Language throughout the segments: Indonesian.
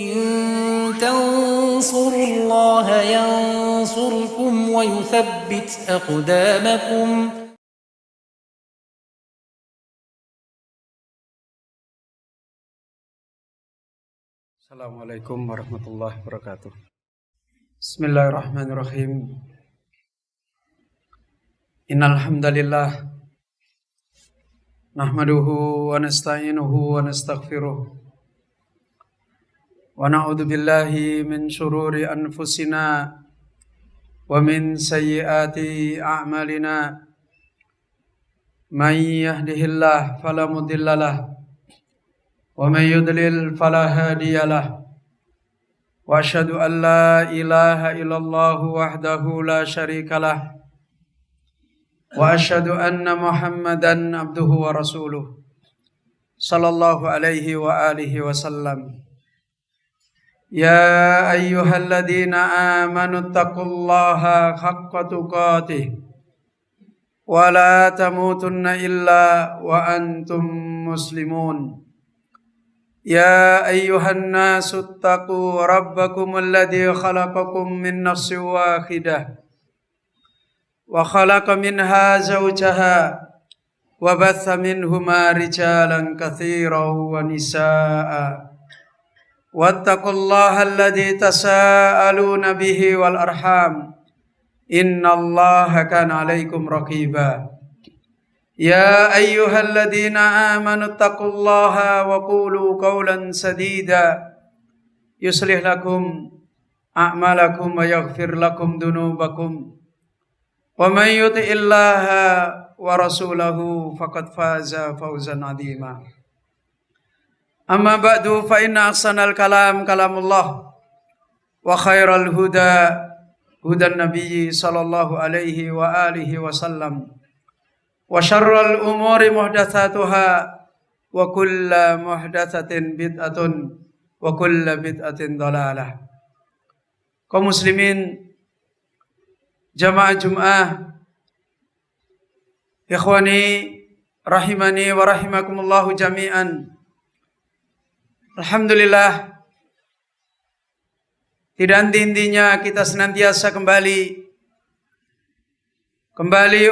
إن تنصروا الله ينصركم ويثبت أقدامكم. Assalamualaikum warahmatullahi wabarakatuh. Bismillahirrahmanirrahim. Innal hamdalillah nahmaduhu wa nasta'inuhu wa nastaghfiruh wa na'udzu billahi min shururi anfusina wa min sayyiati a'malina. May yahdihillahu fala mudhillalah wa may yudlil fala hadiyalah. Wa asyhadu an la ilaha illallah wahdahu la syarikalah. Wa asyhadu anna Muhammadan abduhu wa rasuluh sallallahu alaihi wa alihi wasallam. Ya ayyuhalladzina amanu taqullaha haqqa tuqatih wa la tamutunna illa wa antum muslimun. Ya ayyuhan nasu taqu rabbakum alladhi khalaqakum min nafsin wahidah wa khalaqa minha zawjaha wa batha minhuma rijalan katsiran wa nisaa'a wattaqullaha alladhi tasaaluna bihi wal arham innallaha kana 'alaikum raqiba. Ya ayyuhalladzina amanu taqullaha wa qulu qawlan sadida yuslih lakum a'malakum wa yaghfir lakum dunubakum wa may yuti'illaha wa rasulahu faqad faza fawzan 'azima. Amma ba'du fa inna ahsanal kalam kalamullah wa khairal huda hudan nabiyyi sallallahu alaihi wa alihi wasallam. Wa syarrul umuri muhdatsatuha wa kullu muhdatsatin bid'atun wa kullu bid'atin dhalalah. Kaum muslimin jamaah Jumat, ikhwani rahimani wa rahimakumullahu jami'an. Alhamdulillah, tidak henti-hentinya kita senantiasa kembali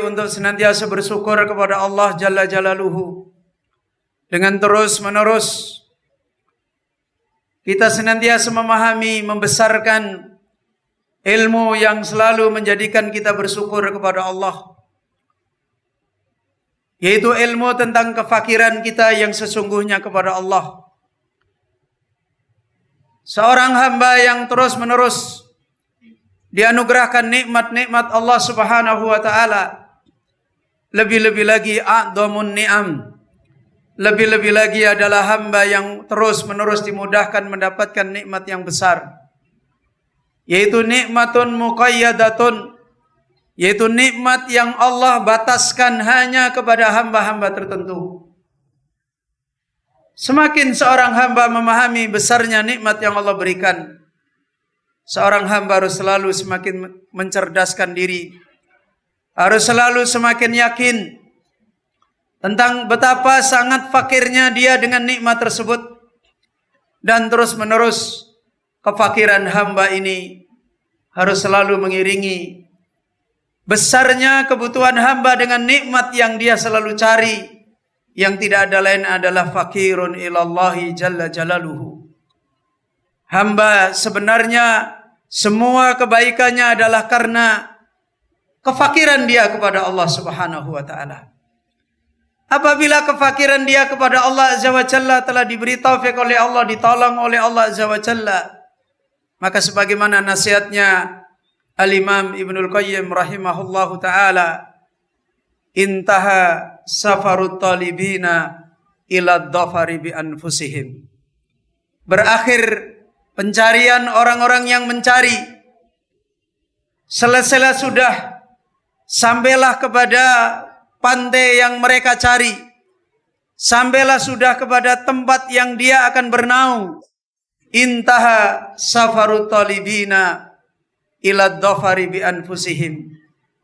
untuk senantiasa bersyukur kepada Allah Jalla Jalaluhu. Dengan terus menerus kita senantiasa memahami, membesarkan ilmu yang selalu menjadikan kita bersyukur kepada Allah, yaitu ilmu tentang kefakiran kita yang sesungguhnya kepada Allah. Seorang hamba yang terus menerus dianugerahkan nikmat-nikmat Allah Subhanahu wa taala, lebih-lebih lagi a'dhamun ni'am, lebih-lebih lagi adalah hamba yang terus-menerus dimudahkan mendapatkan nikmat yang besar, yaitu nikmatun muqayyadatun, yaitu nikmat yang Allah bataskan hanya kepada hamba-hamba tertentu. Semakin seorang hamba memahami besarnya nikmat yang Allah berikan, seorang hamba harus selalu semakin mencerdaskan diri, harus selalu semakin yakin tentang betapa sangat fakirnya dia dengan nikmat tersebut. Dan terus menerus kefakiran hamba ini harus selalu mengiringi besarnya kebutuhan hamba dengan nikmat yang dia selalu cari, yang tidak ada lain adalah fakirun ilallahi jalla jalaluhu. Hamba sebenarnya semua kebaikannya adalah karena kefakiran dia kepada Allah Subhanahu wa taala. Apabila kefakiran dia kepada Allah Azza wa Jalla telah diberi taufik oleh Allah, ditolong oleh Allah Azza wa Jalla, maka sebagaimana nasihatnya Al-Imam Ibnul Qayyim rahimahullahu taala, intaha safarut talibina ila dhafari bi anfusihim. Berakhir pencarian orang-orang yang mencari. Selesailah sudah, sampailah kepada pantai yang mereka cari. Sampailah sudah kepada tempat yang dia akan bernaung. Intaha safarut talibina ila dhafari bi anfusihim.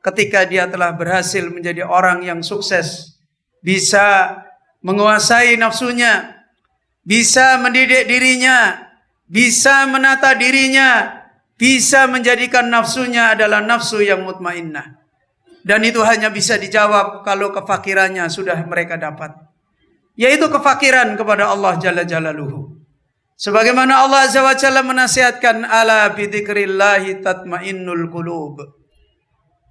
Ketika dia telah berhasil menjadi orang yang sukses, bisa menguasai nafsunya, bisa mendidik dirinya, bisa menata dirinya, bisa menjadikan nafsunya adalah nafsu yang mutmainnah. Dan itu hanya bisa dijawab kalau kefakirannya sudah mereka dapat, yaitu kefakiran kepada Allah Jalla Jalaluhu. Sebagaimana Allah Azza wa Jalla menasihatkan, ala bidzikrillahi tatmainnul qulub.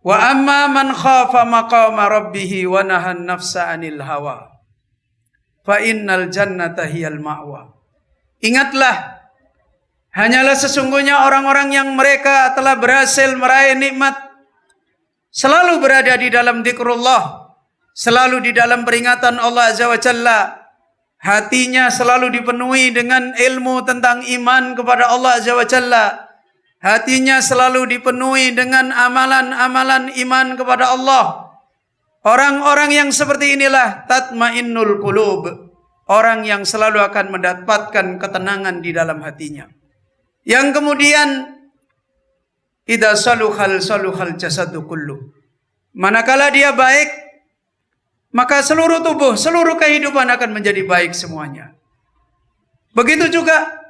Wa amma man khafa maqama rabbih wa nahan nafsa 'anil hawa fa innal jannata hiyal ma'wa. Ingatlah, hanyalah sesungguhnya orang-orang yang mereka telah berhasil meraih nikmat, selalu berada di dalam zikrullah, selalu di dalam peringatan Allah Azza wa Jalla. Hatinya selalu dipenuhi dengan ilmu tentang iman kepada Allah Azza wa Jalla. Hatinya selalu dipenuhi dengan amalan-amalan iman kepada Allah. Orang-orang yang seperti inilah tatmainnul qulub, orang yang selalu akan mendapatkan ketenangan di dalam hatinya. Yang kemudian idza saluhal jasadu kullu. Manakala dia baik, maka seluruh tubuh, seluruh kehidupan akan menjadi baik semuanya. Begitu juga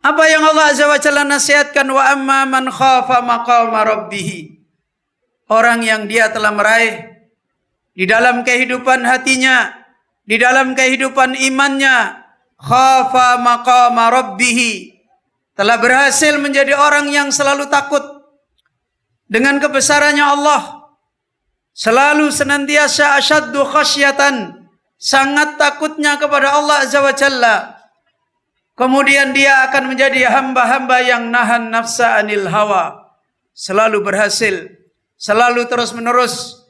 apa yang Allah Azza wa Jalla nasihatkan, wa amma man khafa maqama rabbih. Orang yang dia telah meraih di dalam kehidupan hatinya, di dalam kehidupan imannya, khafa maqama rabbih, telah berhasil menjadi orang yang selalu takut dengan kebesarannya Allah, selalu senantiasa asyaddu khasyatan, sangat takutnya kepada Allah Azza wa Jalla. Kemudian dia akan menjadi hamba-hamba yang nahan nafsa anil hawa, selalu berhasil, selalu terus-menerus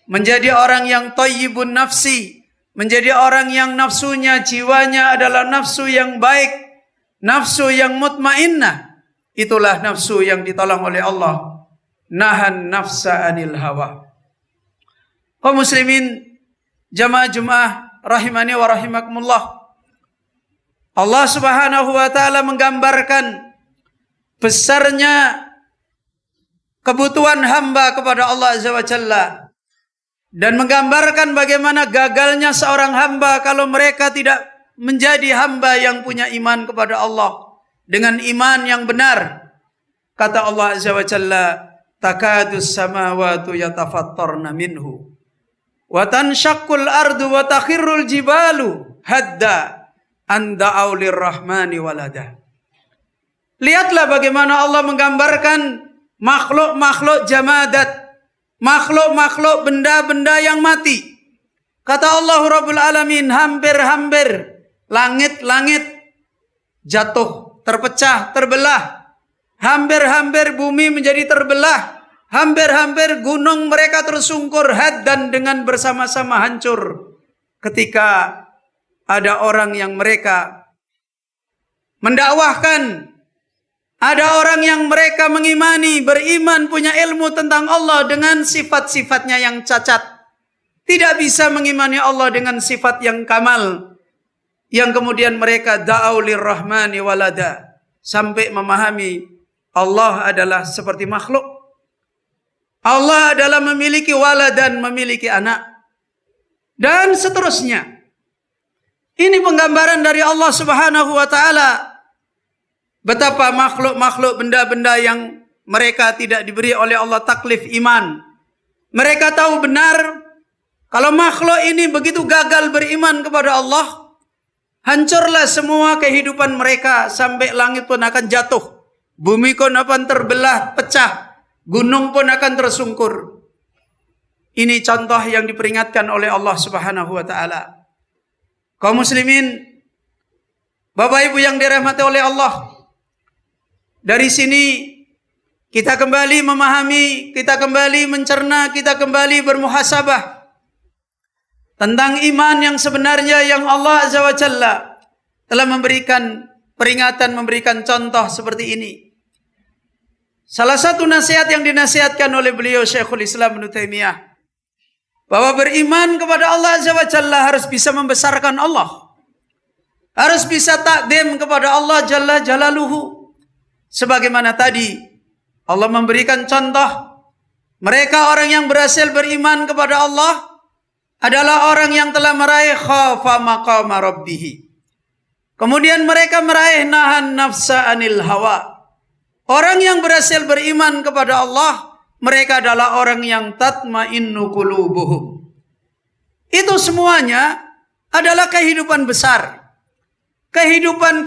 menjadi orang yang thayyibun nafsi, menjadi orang yang nafsunya, jiwanya adalah nafsu yang baik, nafsu yang mutmainnah. Itulah nafsu yang ditolong oleh Allah, nahan nafsa anil hawa. Kaum muslimin, jamaah Jumat rahimani wa rahimakumullah. Allah Subhanahu wa taala menggambarkan besarnya kebutuhan hamba kepada Allah Azza wa Jalla, dan menggambarkan bagaimana gagalnya seorang hamba kalau mereka tidak menjadi hamba yang punya iman kepada Allah dengan iman yang benar. Kata Allah Azza wa Jalla, takadus samawati yatafattarna minhu wa tanshaqqul ardu wa takhirrul jibalu hadda an da'au lirrahmani walada. Lihatlah bagaimana Allah menggambarkan makhluk-makhluk jamadat, makhluk-makhluk benda-benda yang mati. Kata Allah Rabbul Alamin, hampir-hampir langit-langit jatuh, terpecah, terbelah. Hampir-hampir bumi menjadi terbelah. Hampir-hampir gunung mereka tersungkur haddan dengan bersama-sama hancur. Ketika ada orang yang mereka mendakwahkan, ada orang yang mereka mengimani, beriman, punya ilmu tentang Allah dengan sifat-sifatnya yang cacat. Tidak bisa mengimani Allah dengan sifat yang kamal. Yang kemudian mereka da'au lirrahmani walada, sampai memahami Allah adalah seperti makhluk. Allah adalah memiliki walad dan memiliki anak. Dan seterusnya. Ini penggambaran dari Allah Subhanahu wa taala betapa makhluk-makhluk benda-benda yang mereka tidak diberi oleh Allah taklif iman. Mereka tahu benar kalau makhluk ini begitu gagal beriman kepada Allah, hancurlah semua kehidupan mereka, sampai langit pun akan jatuh, bumi pun akan terbelah, pecah, gunung pun akan tersungkur. Ini contoh yang diperingatkan oleh Allah Subhanahu wa taala. Kaum muslimin, Bapak Ibu yang dirahmati oleh Allah, dari sini kita kembali memahami, kita kembali mencerna, kita kembali bermuhasabah tentang iman yang sebenarnya yang Allah Azza wa Jalla telah memberikan peringatan, memberikan contoh seperti ini. Salah satu nasihat yang dinasihatkan oleh beliau Syekhul Islam Ibnu Taimiyah, bahwa beriman kepada Allah Azza wa Jalla harus bisa membesarkan Allah, harus bisa takdim kepada Allah Jalla Jalaluhu. Sebagaimana tadi Allah memberikan contoh, mereka orang yang berhasil beriman kepada Allah adalah orang yang telah meraih khafa maqama rabbih. Kemudian mereka meraih nahan nafsa anil hawa. Orang yang berhasil beriman kepada Allah, mereka adalah orang yang tatmainnu qulubuhum. Itu semuanya adalah kehidupan besar. Kehidupan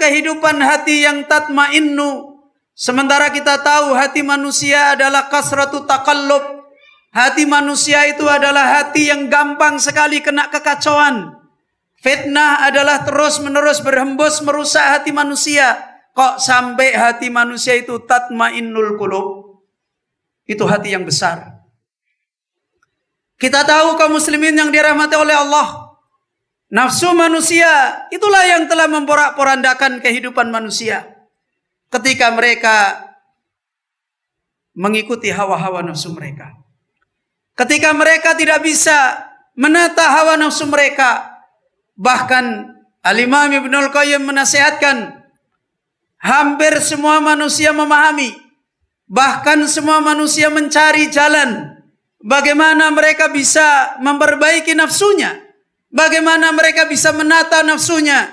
hati yang tatmainnu. Sementara kita tahu hati manusia adalah kasratu takallub. Hati manusia itu adalah hati yang gampang sekali kena kekacauan. Fitnah adalah terus-menerus berhembus merusak hati manusia. Kok sampai hati manusia itu tatmainnul qulub? Itu hati yang besar. Kita tahu kaum muslimin yang dirahmati oleh Allah. Nafsu manusia itulah yang telah memporak-porandakan kehidupan manusia. Ketika mereka mengikuti hawa-hawa nafsu mereka. Ketika mereka tidak bisa menata hawa nafsu mereka. Bahkan Al-Imam Ibnul Qayyim menasihatkan. Hampir semua manusia memahami. Bahkan semua manusia mencari jalan. Bagaimana mereka bisa memperbaiki nafsunya. Bagaimana mereka bisa menata nafsunya.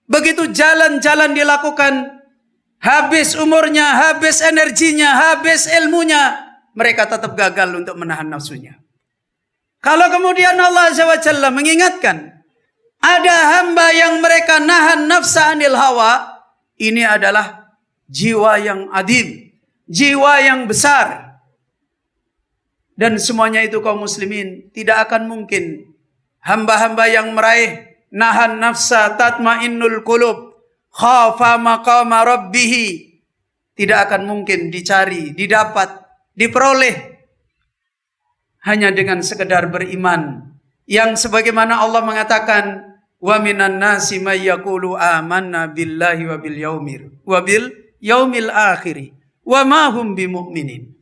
Begitu jalan-jalan dilakukan. Habis umurnya, habis energinya, habis ilmunya. Mereka tetap gagal untuk menahan nafsunya. Kalau kemudian Allah Azza wa Jalla mengingatkan. Ada hamba yang mereka nahan nafsa anil hawa. Ini adalah jiwa yang adim. Jiwa yang besar. Dan semuanya itu kaum muslimin. Tidak akan mungkin. Hamba-hamba yang meraih nahan nafsa tatmainnul qulub. Khafa maqama rabbih. Tidak akan mungkin dicari, didapat. Diperoleh hanya dengan sekedar beriman yang sebagaimana Allah mengatakan wa minan nasi may yaqulu amanna billahi wa bil yaumil akhir wa ma hum bimumin.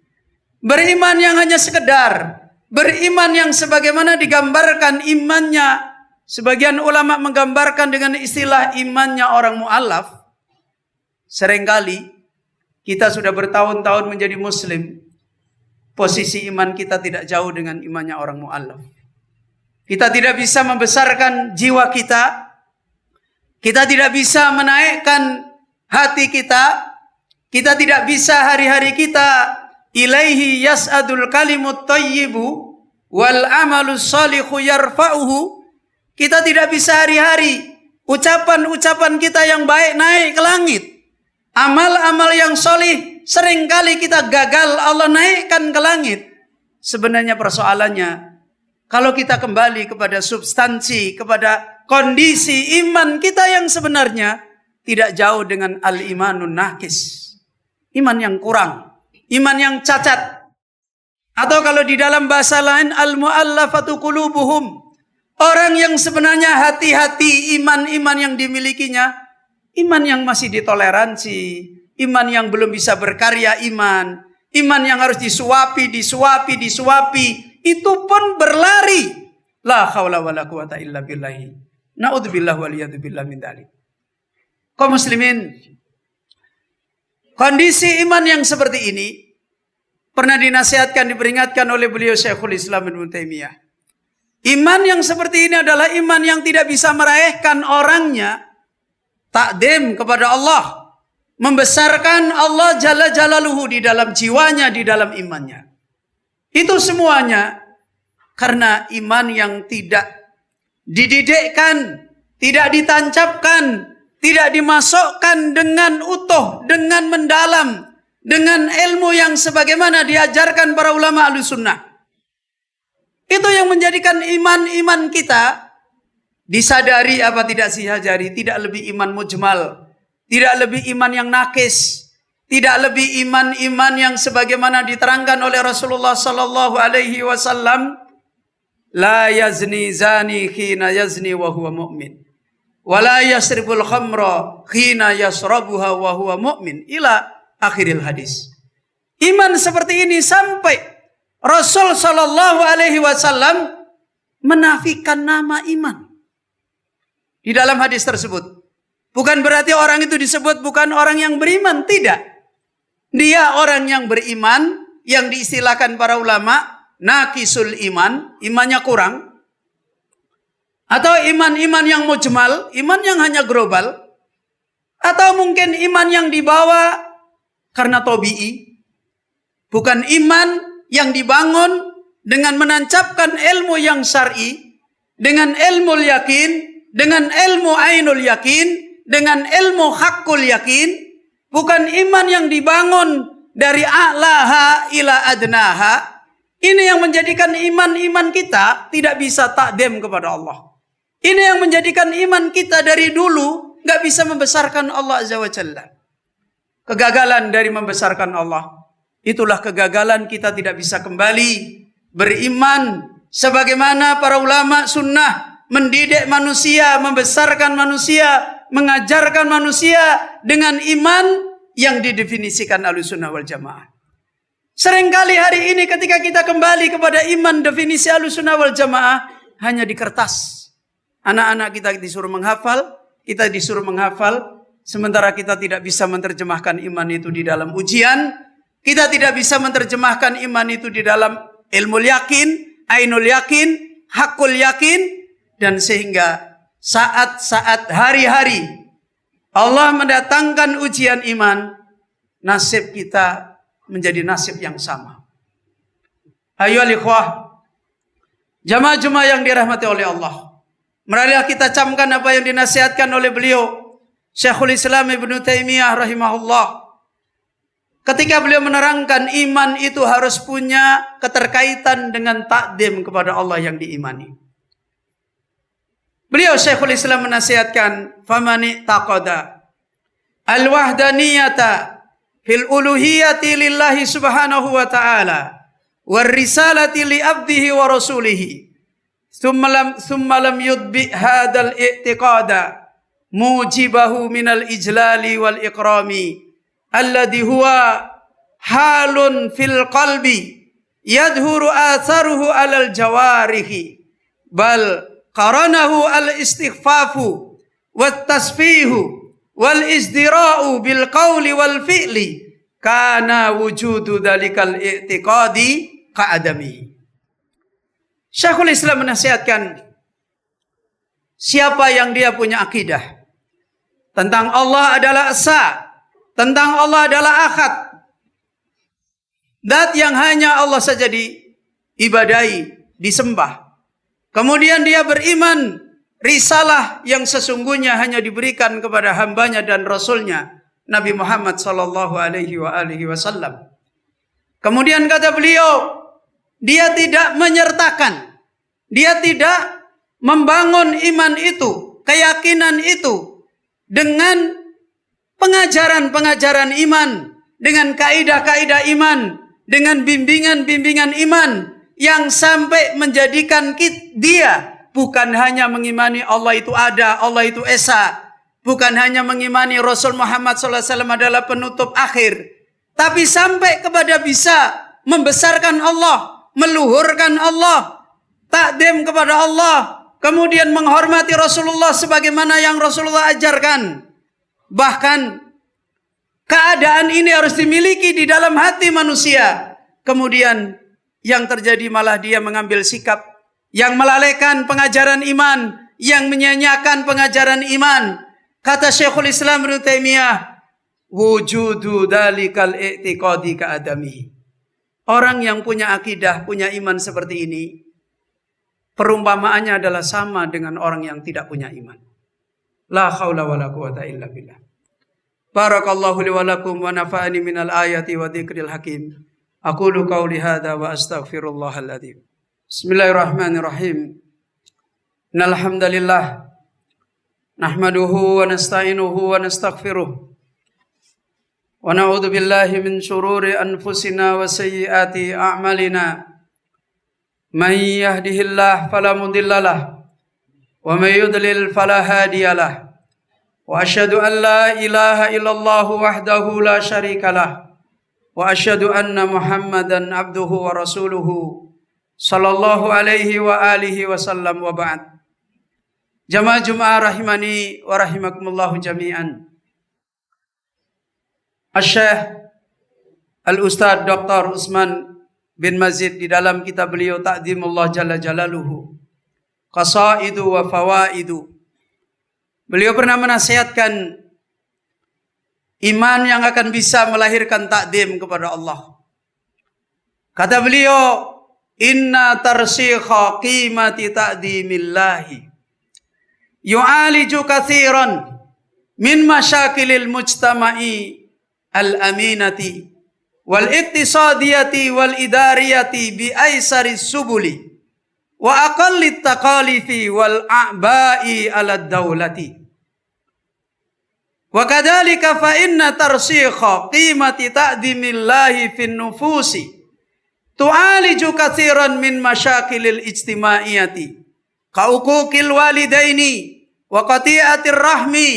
Beriman yang hanya sekedar beriman yang sebagaimana digambarkan imannya, sebagian ulama menggambarkan dengan istilah imannya orang mu'allaf. Seringkali kita sudah bertahun-tahun menjadi muslim. Posisi iman kita tidak jauh dengan imannya orang mu'allaf. Kita tidak bisa membesarkan jiwa kita. Kita tidak bisa menaikkan hati kita. Kita tidak bisa hari-hari kita. Ilaihi yas'adul kalimut tayyibu wal amalus salihu yarfa'uhu. Kita tidak bisa hari-hari. Ucapan-ucapan kita yang baik naik ke langit. Amal-amal yang solih seringkali kita gagal Allah naikkan ke langit. Sebenarnya persoalannya, kalau kita kembali kepada substansi, kepada kondisi iman kita yang sebenarnya, tidak jauh dengan al-imanun naqis. Iman yang kurang, iman yang cacat. Atau kalau di dalam bahasa lain, al-mu'allafatu qulubuhum. Orang yang sebenarnya hati-hati iman-iman yang dimilikinya, iman yang masih ditoleransi, iman yang belum bisa berkarya iman yang harus disuapi, itu pun berlari. La haula wala quwata illa billahi. Na'udzubillah waliyadzubillah min dzalik. Kaum muslimin, kondisi iman yang seperti ini pernah dinasihatkan, diperingatkan oleh beliau Syekhul Islam Ibnu Taimiyah. Iman yang seperti ini adalah iman yang tidak bisa meraihkan orangnya takdim kepada Allah, membesarkan Allah Jalla Jalaluhu di dalam jiwanya, di dalam imannya. Itu semuanya karena iman yang tidak dididikkan, tidak ditancapkan, tidak dimasukkan dengan utuh, dengan mendalam, dengan ilmu yang sebagaimana diajarkan para ulama Ahlussunnah. Itu yang menjadikan iman-iman kita disadari apa tidak disadari, tidak lebih iman mujmal, tidak lebih iman yang nakis, tidak lebih iman-iman yang sebagaimana diterangkan oleh Rasulullah sallallahu alaihi wasallam, la yazni zani khina yazni wa huwa mu'min, wa la yasribul khamra khina yasrabuha wa huwa mu'min, ila akhiril hadis. Iman seperti ini sampai Rasul sallallahu alaihi wasallam menafikan nama iman di dalam hadis tersebut. Bukan berarti orang itu disebut bukan orang yang beriman, tidak. Dia orang yang beriman, yang diistilahkan para ulama naqisul iman, imannya kurang. Atau iman-iman yang mujmal, iman yang hanya global. Atau mungkin iman yang dibawa karena tobi'i. Bukan iman yang dibangun dengan menancapkan ilmu yang syar'i, dengan ilmu yakin, dengan ilmu ainul yakin, dengan ilmu haqqul yakin. Bukan iman yang dibangun dari a'laha ila adnaha. Ini yang menjadikan iman-iman kita tidak bisa takdim kepada Allah. Ini yang menjadikan iman kita dari dulu nggak bisa membesarkan Allah Azza wa Jalla. Kegagalan dari membesarkan Allah. Itulah kegagalan kita tidak bisa kembali beriman sebagaimana para ulama sunnah mendidik manusia, membesarkan manusia, mengajarkan manusia dengan iman yang didefinisikan Ahlussunnah wal Jamaah. Seringkali hari ini ketika kita kembali kepada iman definisi Ahlussunnah wal Jamaah hanya di kertas. Anak-anak kita disuruh menghafal, sementara kita tidak bisa menerjemahkan iman itu di dalam ujian, kita tidak bisa menerjemahkan iman itu di dalam ilmu yakin, ainul yakin, hakul yakin, dan sehingga saat-saat hari-hari Allah mendatangkan ujian iman, nasib kita menjadi nasib yang sama. Ayo ikhwah, jamaah-jamaah yang dirahmati oleh Allah. Marilah kita camkan apa yang dinasihatkan oleh beliau Syekhul Islam Ibnu Taimiyah rahimahullah. Ketika beliau menerangkan iman itu harus punya keterkaitan dengan takdim kepada Allah yang diimani. Beliau Syekhul Islam menasihatkan, famani taqada al-wahdaniyata fil uluhiyati lillahi subhanahu wa ta'ala war risalati li abdihi wa rasulihi. Thumma lam yudbi hadal i'tiqada mujibahu minal ijlali wal ikrami alladhi huwa halun fil qalbi yadhuru atharuhu alal jawarihi bal qaranahu al istighfafu wat tasfihu wal izdira'u bil qawli wal fi'li kana wujudu dhalikal i'tiqadi ka'adami. Syekhul Islam menasihatkan, siapa yang dia punya akidah tentang Allah adalah esa, tentang Allah adalah ahad, zat yang hanya Allah saja diibadahi, disembah. Kemudian dia beriman risalah yang sesungguhnya hanya diberikan kepada hambanya dan rasulnya Nabi Muhammad sallallahu alaihi wasallam. Kemudian kata beliau, dia tidak menyertakan, dia tidak membangun iman itu, keyakinan itu dengan pengajaran-pengajaran iman, dengan kaidah-kaidah iman, dengan bimbingan-bimbingan iman yang sampai menjadikan dia bukan hanya mengimani Allah itu ada, Allah itu esa, bukan hanya mengimani Rasul Muhammad SAW adalah penutup akhir, tapi sampai kepada bisa membesarkan Allah, meluhurkan Allah, takdim kepada Allah, kemudian menghormati Rasulullah sebagaimana yang Rasulullah ajarkan. Bahkan keadaan ini harus dimiliki di dalam hati manusia. Kemudian yang terjadi malah dia mengambil sikap yang melalaikan pengajaran iman, yang menyanyiakan pengajaran iman. Kata Syekhul Islam Ibnu Taimiyah, wujudu dalikal i'tiqadi ka'adami. Orang yang punya akidah, punya iman seperti ini, perumpamaannya adalah sama dengan orang yang tidak punya iman. La haula wala quwata illa billah. Barakallahu li wa lakum wa nafa'ani minal ayati wa dzikril hakim. Aqulu qauli hadza wa astaghfirullahal adzim. Bismillahirrahmanirrahim. Innal hamdalillah nahmaduhu wa nasta'inuhu wa nastaghfiruh. Wa na'udzu billahi min syururi anfusina wa sayyiati a'malina. Man yahdihillahu fala mudilla lahu wa may yudlil fala hadiya lahu. Wa asyhadu an la ilaha illallah wahdahu la syarika lahu wa asyhadu anna Muhammadan abduhu wa rasuluhu sallallahu alaihi wa alihi wasallam wa ba'd. Jamaah Jumat rahimani wa rahimakumullah jami'an. Asy-Syaikh Al-Ustadz Dr. Utsman bin Mazid di dalam kitab beliau Ta'zimullah Jalla Jalaluhu, Qasaidu wa Fawaidu, beliau pernah menasihatkan Iman yang akan bisa melahirkan takdim kepada Allah. Kata beliau, inna tarsikha qimati ta'dimillahi yu'aliju katsiran min masyakilil mujtama'i al-aminati wal iktisadiyati wal idariyati bi aisaris subuli wa aqallit taqalifi wal a'ba'i ala dawlati. Wa kadzalika fa inna tarsikha qimati ta'dimillahi fin nufusi tu'aliju katsiran min masyakilil ijtimaiyati ka uquqil walidaini wa qati'atir rahmi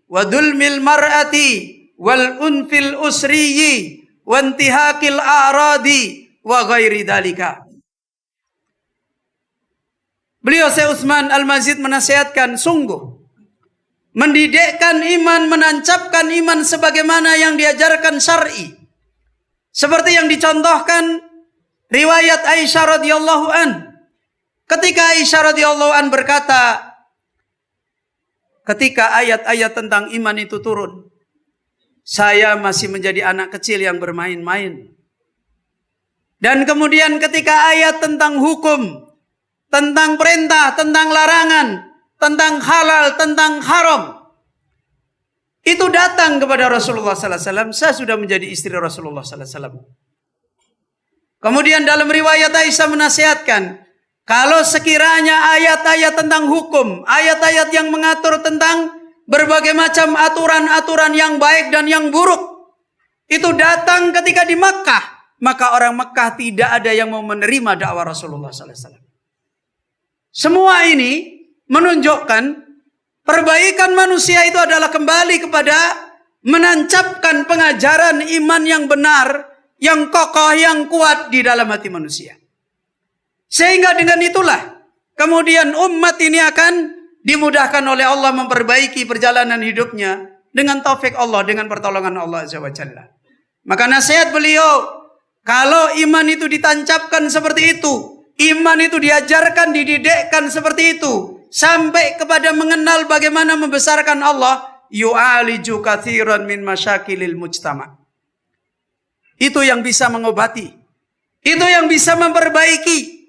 wa dulmil mar'ati wal unfil usriyi wa intihakil a'radi wa ghairi dalika. Beliau Syekh Utsman Al-Mazid menasihatkan, sungguh mendidikkan iman, menancapkan iman sebagaimana yang diajarkan syar'i. Seperti yang dicontohkan riwayat Aisyah radhiyallahu an. Ketika Aisyah radhiyallahu an berkata, ketika ayat-ayat tentang iman itu turun, saya masih menjadi anak kecil yang bermain-main. Dan kemudian ketika ayat tentang hukum, tentang perintah, tentang larangan, tentang halal, tentang haram, itu datang kepada Rasulullah sallallahu alaihi wasallam, saya sudah menjadi istri Rasulullah sallallahu alaihi wasallam. Kemudian dalam riwayat Aisyah menasihatkan, kalau sekiranya ayat-ayat tentang hukum, ayat-ayat yang mengatur tentang berbagai macam aturan-aturan yang baik dan yang buruk, itu datang ketika di Makkah, maka orang Makkah tidak ada yang mau menerima dakwah Rasulullah sallallahu alaihi wasallam. Semua ini menunjukkan perbaikan manusia itu adalah kembali kepada menancapkan pengajaran iman yang benar, yang kokoh, yang kuat di dalam hati manusia. Sehingga dengan itulah kemudian umat ini akan dimudahkan oleh Allah memperbaiki perjalanan hidupnya dengan taufik Allah, dengan pertolongan Allah Azza wa Jalla. Maka nasihat beliau, kalau iman itu ditancapkan seperti itu, iman itu diajarkan, dididikkan seperti itu, sampai kepada mengenal bagaimana membesarkan Allah, yu'aliju katsiran min masyakilil mujtama'. Itu yang bisa mengobati, itu yang bisa memperbaiki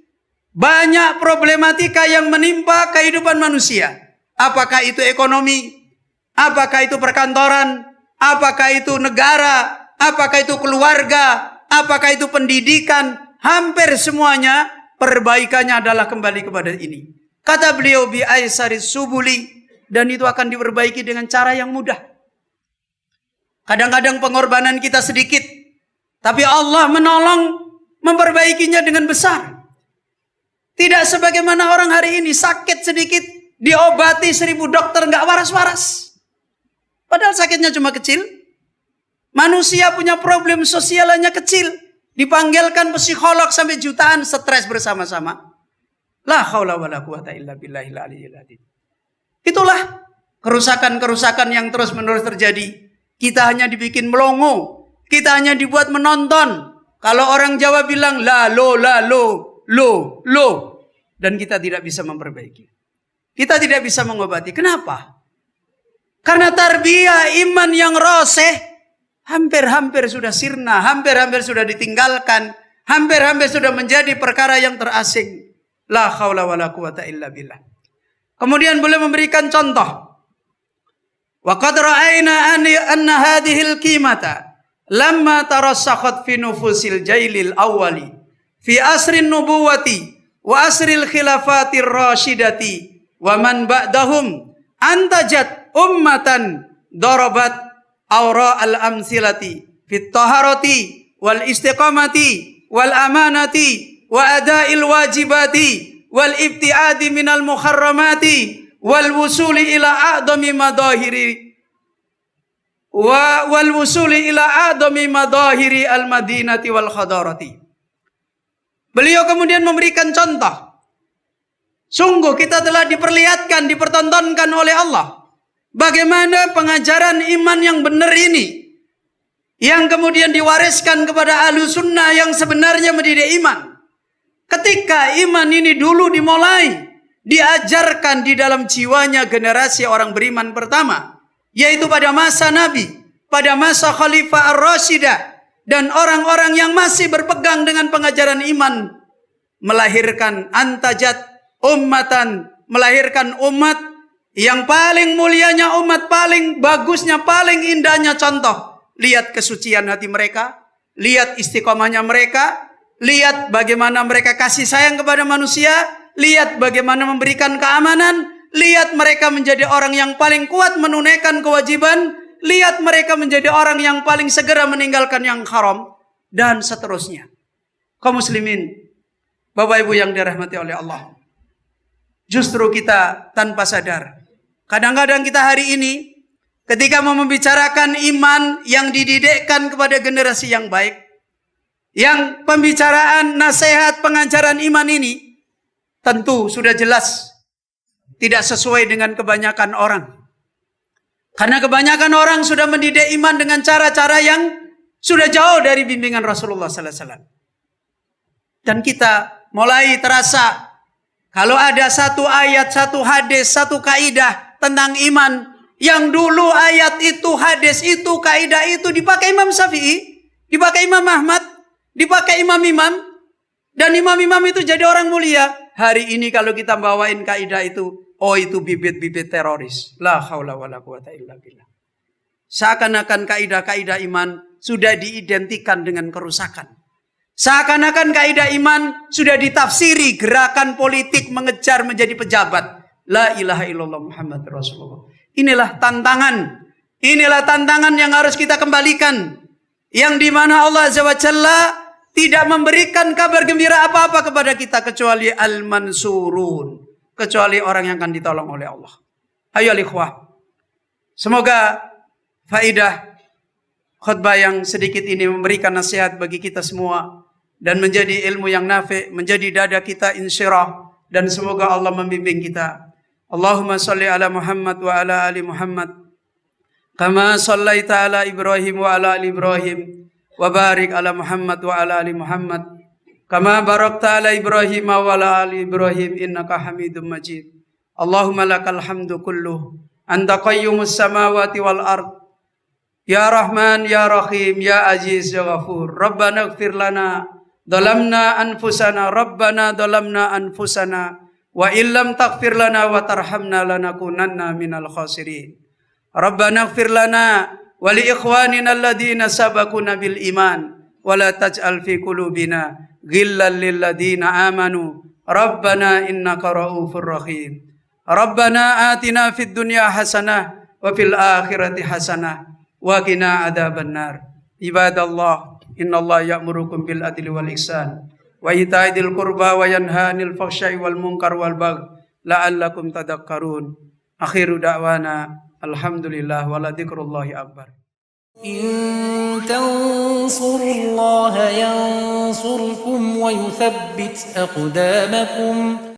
banyak problematika yang menimpa kehidupan manusia. Apakah itu ekonomi, apakah itu perkantoran, apakah itu negara, apakah itu keluarga, apakah itu pendidikan, hampir semuanya perbaikannya adalah kembali kepada ini. Kata beliau, bi aisaris subuli, dan itu akan diperbaiki dengan cara yang mudah. Kadang-kadang pengorbanan kita sedikit, tapi Allah menolong memperbaikinya dengan besar. Tidak sebagaimana orang hari ini sakit sedikit, diobati 1000 dokter nggak waras-waras. Padahal sakitnya cuma kecil. Manusia punya problem sosial hanya kecil, dipanggilkan psikolog sampai jutaan, stres bersama-sama. La haula wala quwata illa billahil aliyyil azim. Itulah kerusakan-kerusakan yang terus-menerus terjadi. Kita hanya dibikin melongo, kita hanya dibuat menonton. Kalau orang Jawa bilang la lo, dan kita tidak bisa memperbaiki. Kita tidak bisa mengobati. Kenapa? Karena tarbiyah iman yang roseh hampir-hampir sudah sirna, hampir-hampir sudah ditinggalkan, hampir-hampir sudah menjadi perkara yang terasing. La haula wala quwata illa billah. Kemudian boleh memberikan contoh. Wa qad ra'ayna anna hadhil qimata lamma tarassakhat fi nufusil jailil awwali fi asrin nubuwati wa asril khilafatir rasyidati wa man ba'dahum antajat ummatan darabat awra al-amsilati fit taharati wal istiqamati wal amanati wa ada'il wajibati wal ibtiadi minal muharramati wal wusuli ila a'dami madahiri wal wusuli ila a'dami madahiri al madinati wal khadarati. Beliau kemudian memberikan contoh. Sungguh kita telah diperlihatkan, dipertontonkan oleh Allah bagaimana pengajaran iman yang benar ini, yang kemudian diwariskan kepada ahlu sunnah yang sebenarnya mendidik iman. Ketika iman ini dulu dimulai diajarkan di dalam jiwanya generasi orang beriman pertama, yaitu pada masa Nabi, pada masa Khalifah Ar-Rashidah dan orang-orang yang masih berpegang dengan pengajaran iman melahirkan antajat ummatan, melahirkan umat yang paling mulianya, umat paling bagusnya, paling indahnya contoh. Lihat kesucian hati mereka, lihat istiqomahnya mereka, lihat bagaimana mereka kasih sayang kepada manusia, lihat bagaimana memberikan keamanan, lihat mereka menjadi orang yang paling kuat menunaikan kewajiban, lihat mereka menjadi orang yang paling segera meninggalkan yang haram, dan seterusnya. Kaum muslimin, Bapak Ibu yang dirahmati oleh Allah, justru kita tanpa sadar, kadang-kadang kita hari ini ketika mau membicarakan iman yang dididikkan kepada generasi yang baik, yang pembicaraan nasihat pengajaran iman ini tentu sudah jelas tidak sesuai dengan kebanyakan orang. Karena kebanyakan orang sudah mendidik iman dengan cara-cara yang sudah jauh dari bimbingan Rasulullah sallallahu alaihi wasallam. Dan kita mulai terasa kalau ada satu ayat, satu hadis, satu kaidah tentang iman yang dulu ayat itu, hadis itu, kaidah itu dipakai Imam Syafi'i, dipakai Imam Ahmad, dipakai imam-imam, dan imam-imam itu jadi orang mulia. Hari ini kalau kita bawain kaidah itu, oh itu bibit-bibit teroris. La haula wala quwata illa billah. Seakan-akan kaidah-kaidah iman sudah diidentikan dengan kerusakan. Seakan-akan kaidah iman sudah ditafsiri gerakan politik mengejar menjadi pejabat. La ilaha illallah Muhammad Rasulullah. Inilah tantangan. Inilah tantangan yang harus kita kembalikan. Yang dimana Allah Azza wa Jalla tidak memberikan kabar gembira apa-apa kepada kita kecuali al-mansurun. Kecuali orang yang akan ditolong oleh Allah. Ayo ikhwah. Semoga faidah khutbah yang sedikit ini memberikan nasihat bagi kita semua. Dan menjadi ilmu yang nafi', menjadi dada kita insyirah. Dan semoga Allah membimbing kita. Allahumma salli ala Muhammad wa ala ali Muhammad. Kama sallaita ala Ibrahim wa ala ali Ibrahim. Wa barik ala Muhammad wa ala ali Muhammad. Kama barakta ala Ibrahim wa ala ali Ibrahim innaka Hamidum Majid. Allahumma lakal hamdu kulluh. Anta qayyumus samawati wal ard. Ya Rahman, Ya Rahim, Ya Aziz, Ya Ghafur. Rabbana ighfir lana dhalamna anfusana, Rabbana dhalamna anfusana, wa illam taghfir lana wa tarhamna lanakunanna minal khasirin. Rabbana ighfir lana wa li ikhwanina alladhina sabaquna bil iman wa la taj'al fi qulubina ghillan lil ladzina amanu. Rabbana innaka ra'ufur rahim. Rabbana atina fid dunya hasanah wa fil akhirati hasanah wa qina adzabannar. Ibadallah, innallaha ya'murukum bil adli wal ihsan wa ita'i dzil qurba wa yanha 'anil fahsya'i wal munkar wal baghi la'allakum tadhakkarun. Akhiru da'wana alhamdulillah wa la dzikrullahi akbar. إن تنصروا الله ينصركم ويثبت أقدامكم